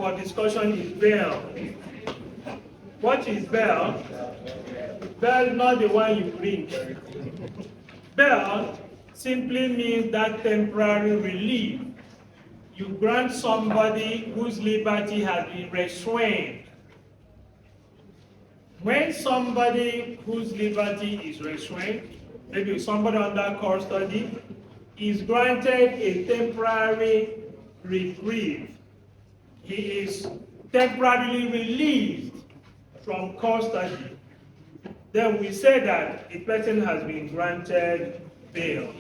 for discussion is bail. What is bail? Bail is not the one you bring. Bail simply means that temporary relief you grant somebody whose liberty has been restrained. When somebody whose liberty is restrained, maybe somebody under custody, is granted a temporary reprieve, he is temporarily released from custody, then we say that a person has been granted bail.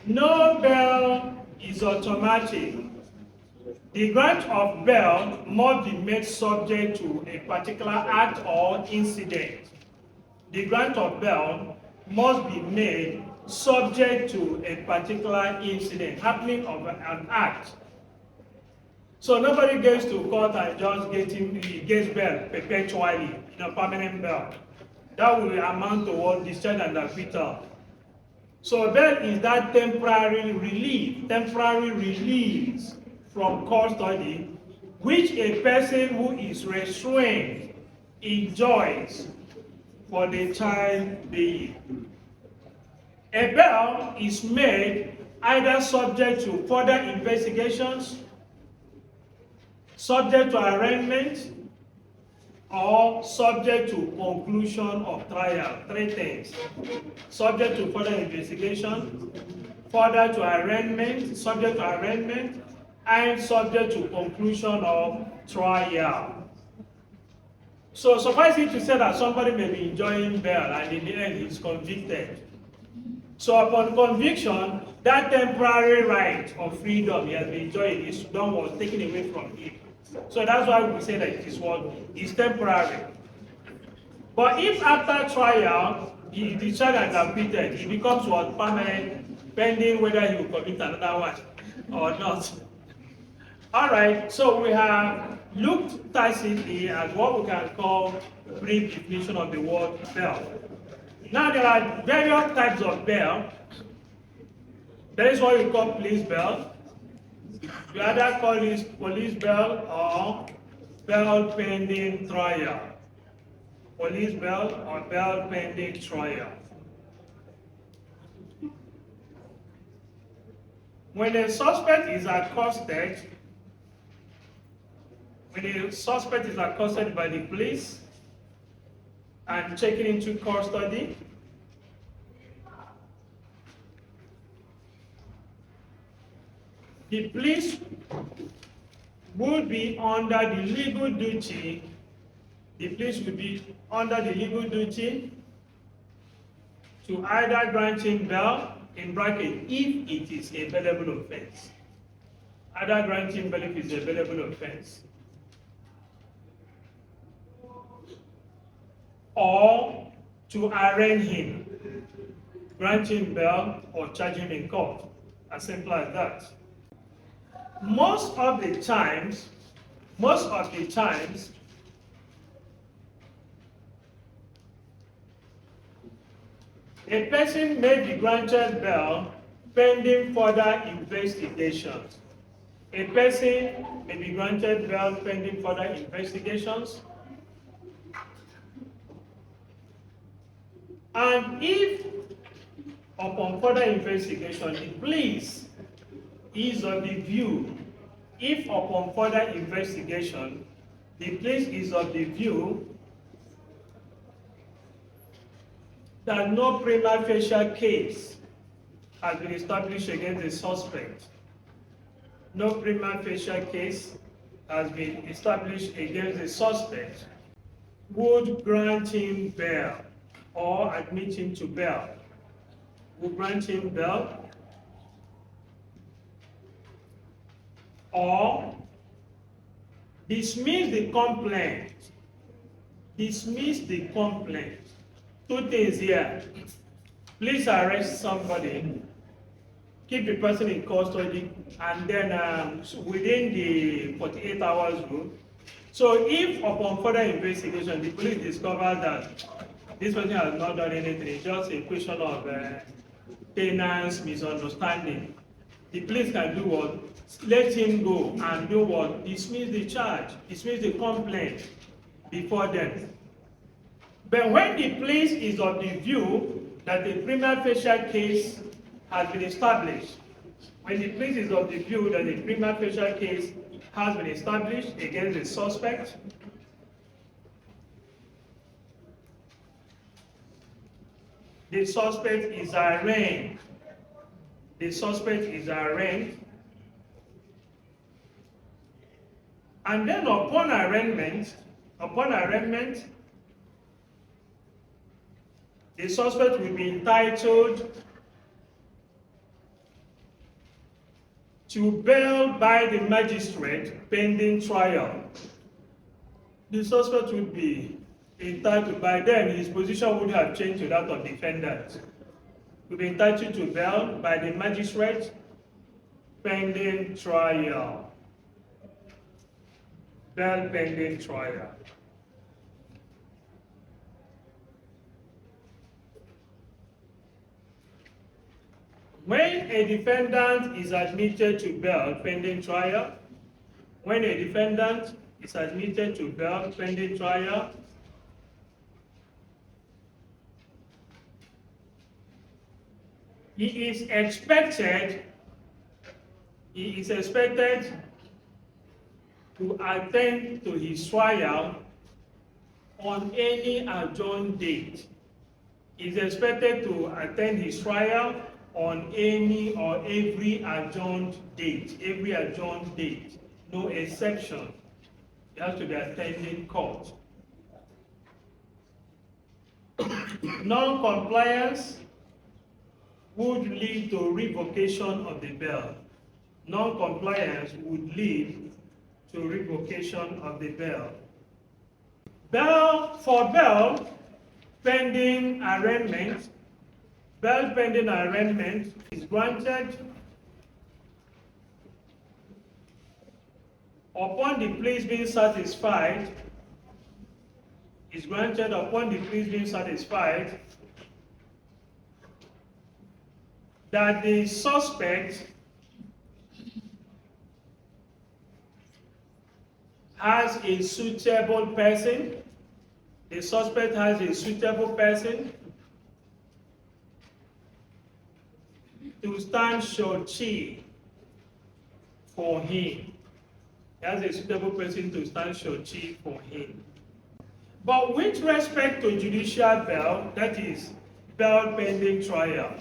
No bail is automatic. The grant of bail must be made subject to a particular act or incident. The grant of bail must be made subject to a particular incident, happening of an act. So nobody gets to court and just gets bail perpetually, permanent bail. That will amount to what? Discharge and acquittal. So bail is that temporary relief, temporary release from custody, which a person who is restrained enjoys for the time being. A bail is made either subject to further investigations, subject to arraignment, or subject to conclusion of trial. Three things: subject to further investigation, further to arraignment, subject to arraignment, and subject to conclusion of trial. So suffice it to say that somebody may be enjoying bail and in the end he is convicted. So upon conviction, that temporary right of freedom he has been enjoying was taken away from him. So that's why we say that it is what is temporary. But if after trial he is discharged and acquitted, he becomes what? Permanent, pending whether he will commit another one or not. All right, so we have looked tacitly at what we can call brief definition of the word bail. Now there are various types of bail. There is what we call police bail. We either call it police bail or bail pending trial. Police bail or bail pending trial. When a suspect is accosted, by the police and taken into custody, the police would be under the legal duty, to either grant him bail, in bracket, if it is a bailable offense. Either grant him bail if it is a bailable offense, or to arraign him, grant him bail or charge him in court. As simple as that. Most of the times, a person may be granted bail pending further investigations. A person may be granted bail pending further investigations. And if, upon further investigation, the police is of the view, that no prima facie case has been established against the suspect, would grant him bail or admit him to bail. Or dismiss the complaint. Two things here. Please arrest somebody, keep the person in custody, and then within the 48 hours rule. So if upon further investigation the police discover that this person has not done anything, it's just a question of tenants misunderstanding, the police can do what? Let him go and do what? Dismiss the charge, dismiss the complaint before them. But when the police is of the view that the prima facie case has been established, when the police is of the view that the prima facie case has been established against the suspect, the suspect is arraigned. The suspect is arraigned. And then upon arraignment, the suspect will be entitled to bail by the magistrate pending trial. The suspect will be entitled, by then his position would have changed to that of defendant. Will be entitled to bail by the magistrate pending trial. Bail pending trial. When a defendant is admitted to bail pending trial, he is expected to attend to his trial on any adjourned date. He is expected to attend his trial on any or every adjourned date, no exception. He has to be attending court. Non-compliance would lead to revocation of the bail. Non-compliance would lead to revocation of the bail. Bail pending arraignment is granted upon the pleas being satisfied. That the suspect has a suitable person. To stand surety for him. He has a suitable person to stand surety for him. But with respect to judicial bail, that is, bail pending trial.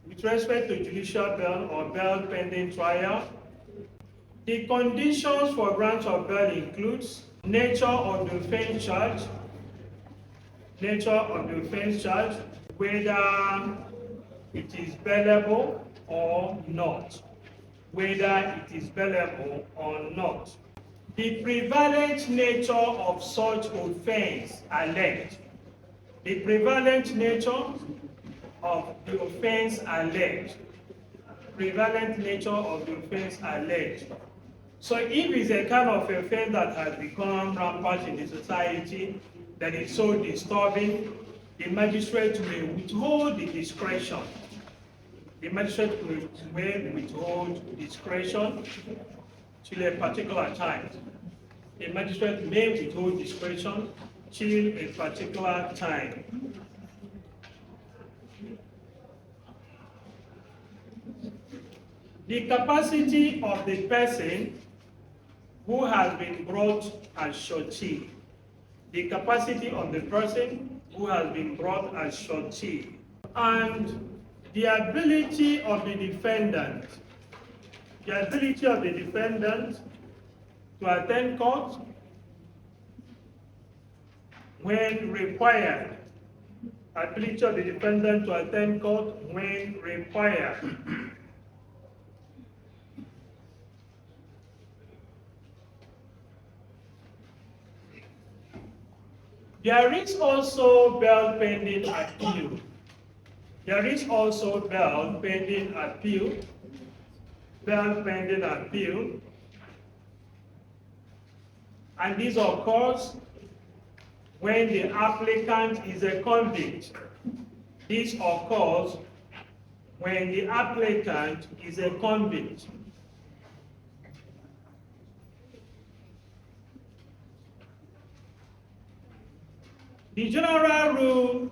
With respect to judicial bail or bail pending trial, the conditions for grant of bail includes nature of the offense charge, whether it is bailable or not. The prevalent nature of such offense alleged. So if it's a kind of offense that has become rampant in the society, that is so disturbing, the magistrate may withhold the discretion. Till a particular time. The magistrate may withhold discretion till a particular time. The capacity of the person who has been brought as surety. And the ability of the defendant to attend court when required. There is also bail pending appeal. And this occurs when the applicant is a convict. when the applicant is a convict. The general rule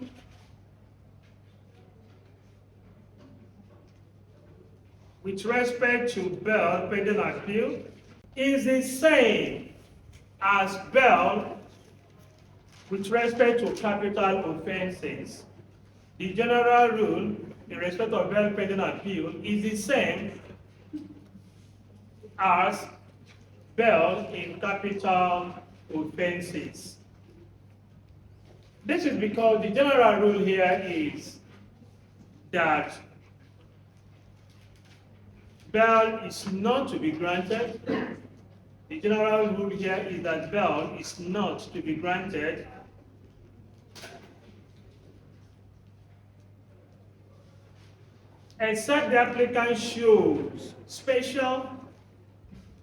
with respect to bail pending appeal is the same as bail with respect to capital offenses. The general rule in respect of bail pending appeal is the same as bail in capital offenses. This is because the general rule here is that bail is not to be granted. The general rule here is that bail is not to be granted except the applicant shows special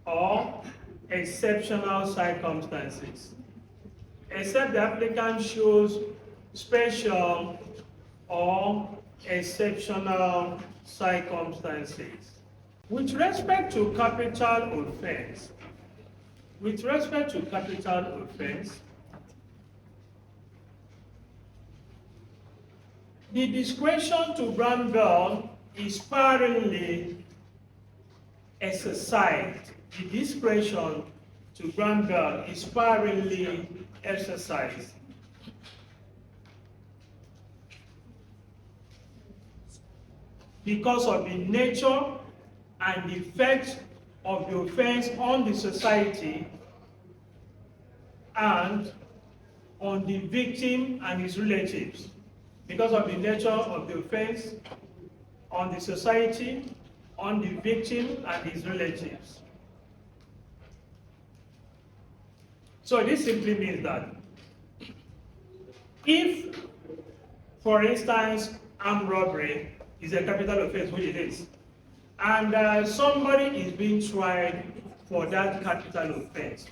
or exceptional circumstances. Except the applicant shows special or exceptional circumstances. With respect to capital offense, the discretion to grant bail is sparingly exercised. The discretion to grant bail is sparingly exercised. Because of the nature and the effect of the offense on the society and on the victim and his relatives. Because of the nature of the offense on the society, on the victim and his relatives. So this simply means that if, for instance, armed robbery is a capital offense, which it is, and somebody is being tried for that capital offense,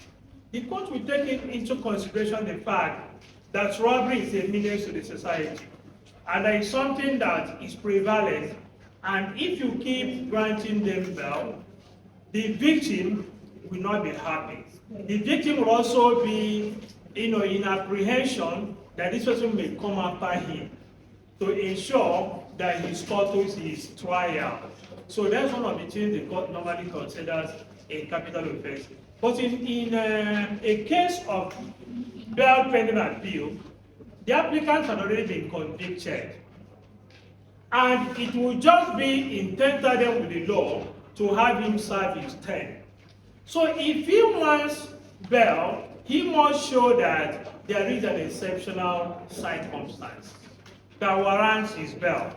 the court will take into consideration the fact that robbery is a menace to the society, and there is something that is prevalent, and if you keep granting them bail, the victim will not be happy. The victim will also be, in apprehension that this person may come after him to ensure that he scuttles his trial. So that's one of the things the court normally considers a capital offense. But in a case of bail pending appeal, the applicant had already been convicted, and it will just be in tandem with the law to have him serve his term. So if he wants bail, he must show that there is an exceptional circumstance that warrants his bail.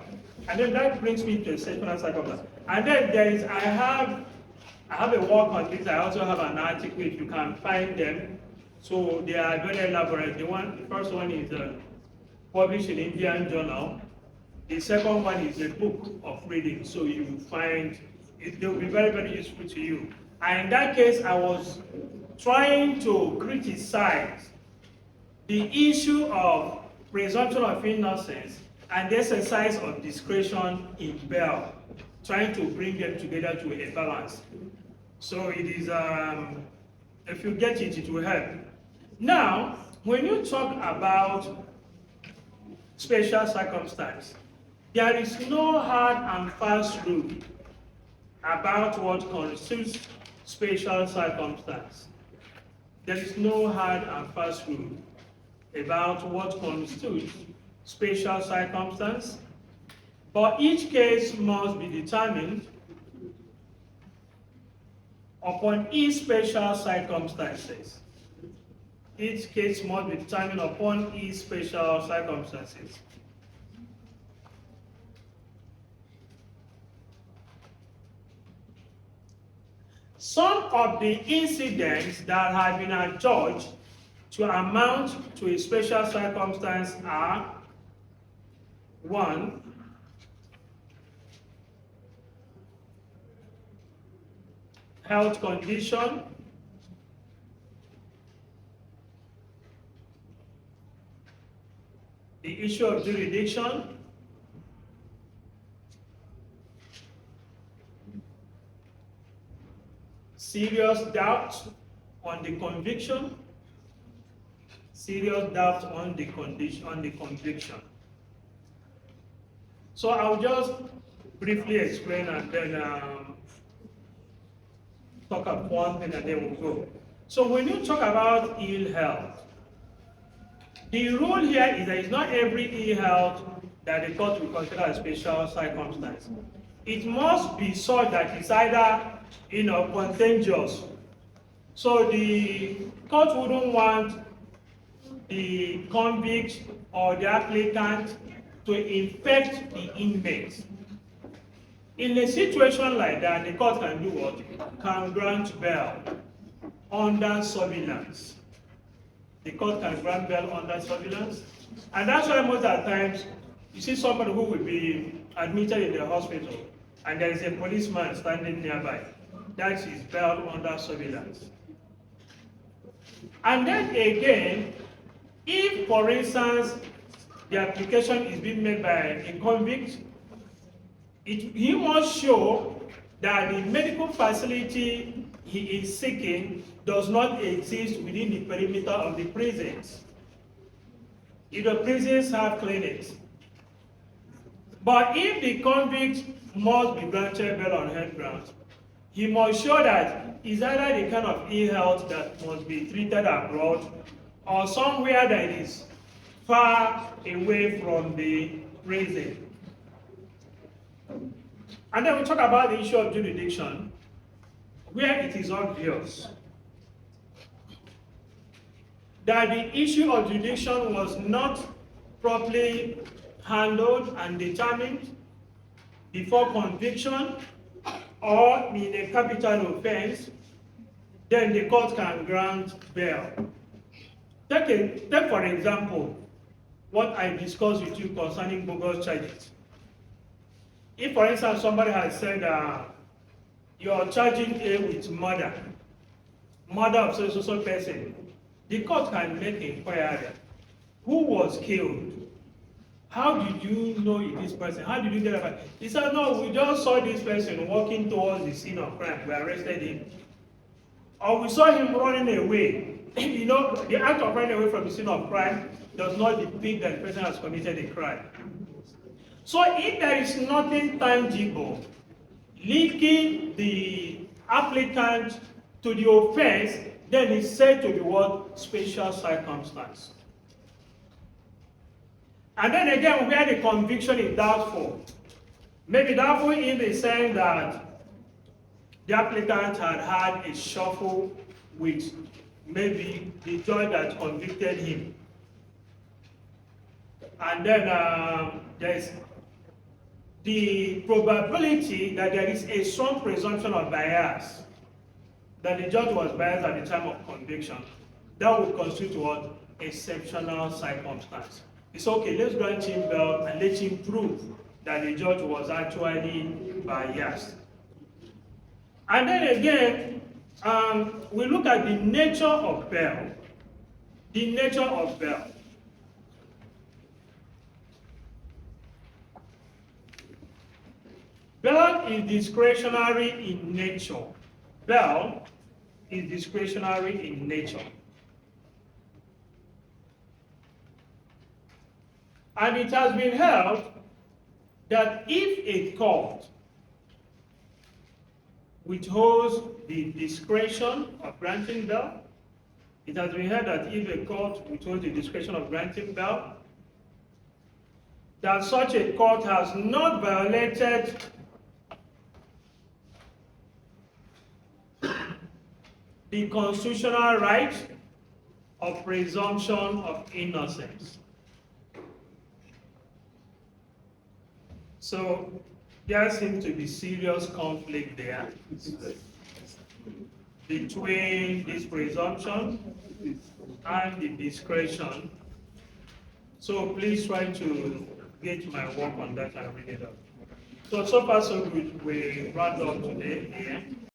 And then that brings me to exceptional circumstance. And then there is, I have a work on this. I also have an article if you can find them. So they are very elaborate. The first one is published in Indian Journal. The second one is a book of reading. So you will find it, they will be very, very useful to you. And in that case, I was trying to criticize the issue of presumption of innocence and the exercise of discretion in bail, trying to bring them together to a balance. So it is, if you get it, it will help. Now, when you talk about special circumstance, there is no hard and fast rule about what constitutes special circumstance. There is no hard and fast rule about what constitutes special circumstance, but each case must be determined upon each special circumstances. Each case must be determined upon each special circumstances. Some of the incidents that have been adjudged to amount to a special circumstance are: 1, health condition; the issue of jurisdiction; serious doubt on the conviction, serious doubt on the conviction. So I'll just briefly explain and then talk about one thing and then we'll go. So when you talk about ill health, the rule here is that it's not every ill health that the court will consider a special circumstance. It must be such that it's either contagious. So the court wouldn't want the convict or the applicant to infect the inmate. In a situation like that, the court can do what? Can grant bail under surveillance. The court can grant bail under surveillance. And that's why most of the times, you see somebody who will be admitted in the hospital and there is a policeman standing nearby. That is bail under surveillance. And then again, if, for instance, the application is being made by a convict, he must show that the medical facility he is seeking does not exist within the perimeter of the prisons. If the prisons have clinics. But if the convict must be granted bail on health grounds, he must show that it's either the kind of ill health that must be treated abroad or somewhere that is far away from the prison. And then we talk about the issue of jurisdiction, where it is obvious that the issue of jurisdiction was not properly handled and determined before conviction or in a capital offense, then the court can grant bail. Take for example, what I discussed with you concerning bogus charges. If, for instance, somebody has said, you're charging A with murder of so person, the court can make inquiry. Who was killed? How did you know this person? How did you get about it? He said, no, we just saw this person walking towards the scene of crime. We arrested him. Or we saw him running away. The act of running away from the scene of crime does not depict that the person has committed a crime. So if there is nothing tangible linking the applicant to the offense, then it's said to be what? Special circumstance. And then again, where the conviction is doubtful. Maybe doubtful in the sense that the applicant had a shuffle with maybe the judge that convicted him. And then there's the probability that there is a strong presumption of bias, that the judge was biased at the time of conviction. That would constitute what? Exceptional circumstance. It's okay, let's grant him bail and let him prove that the judge was actually biased. And then again, we look at the nature of bail. The nature of bail. Bail is discretionary in nature. Bail is discretionary in nature. And it has been held that if a court withholds the discretion of granting bail, it has been held that if a court withholds the discretion of granting bail, that such a court has not violated the constitutional right of presumption of innocence. So there seems to be serious conflict there between this presumption and the discretion. So please try to get my work on that and read it up. So far so good. We round up today here.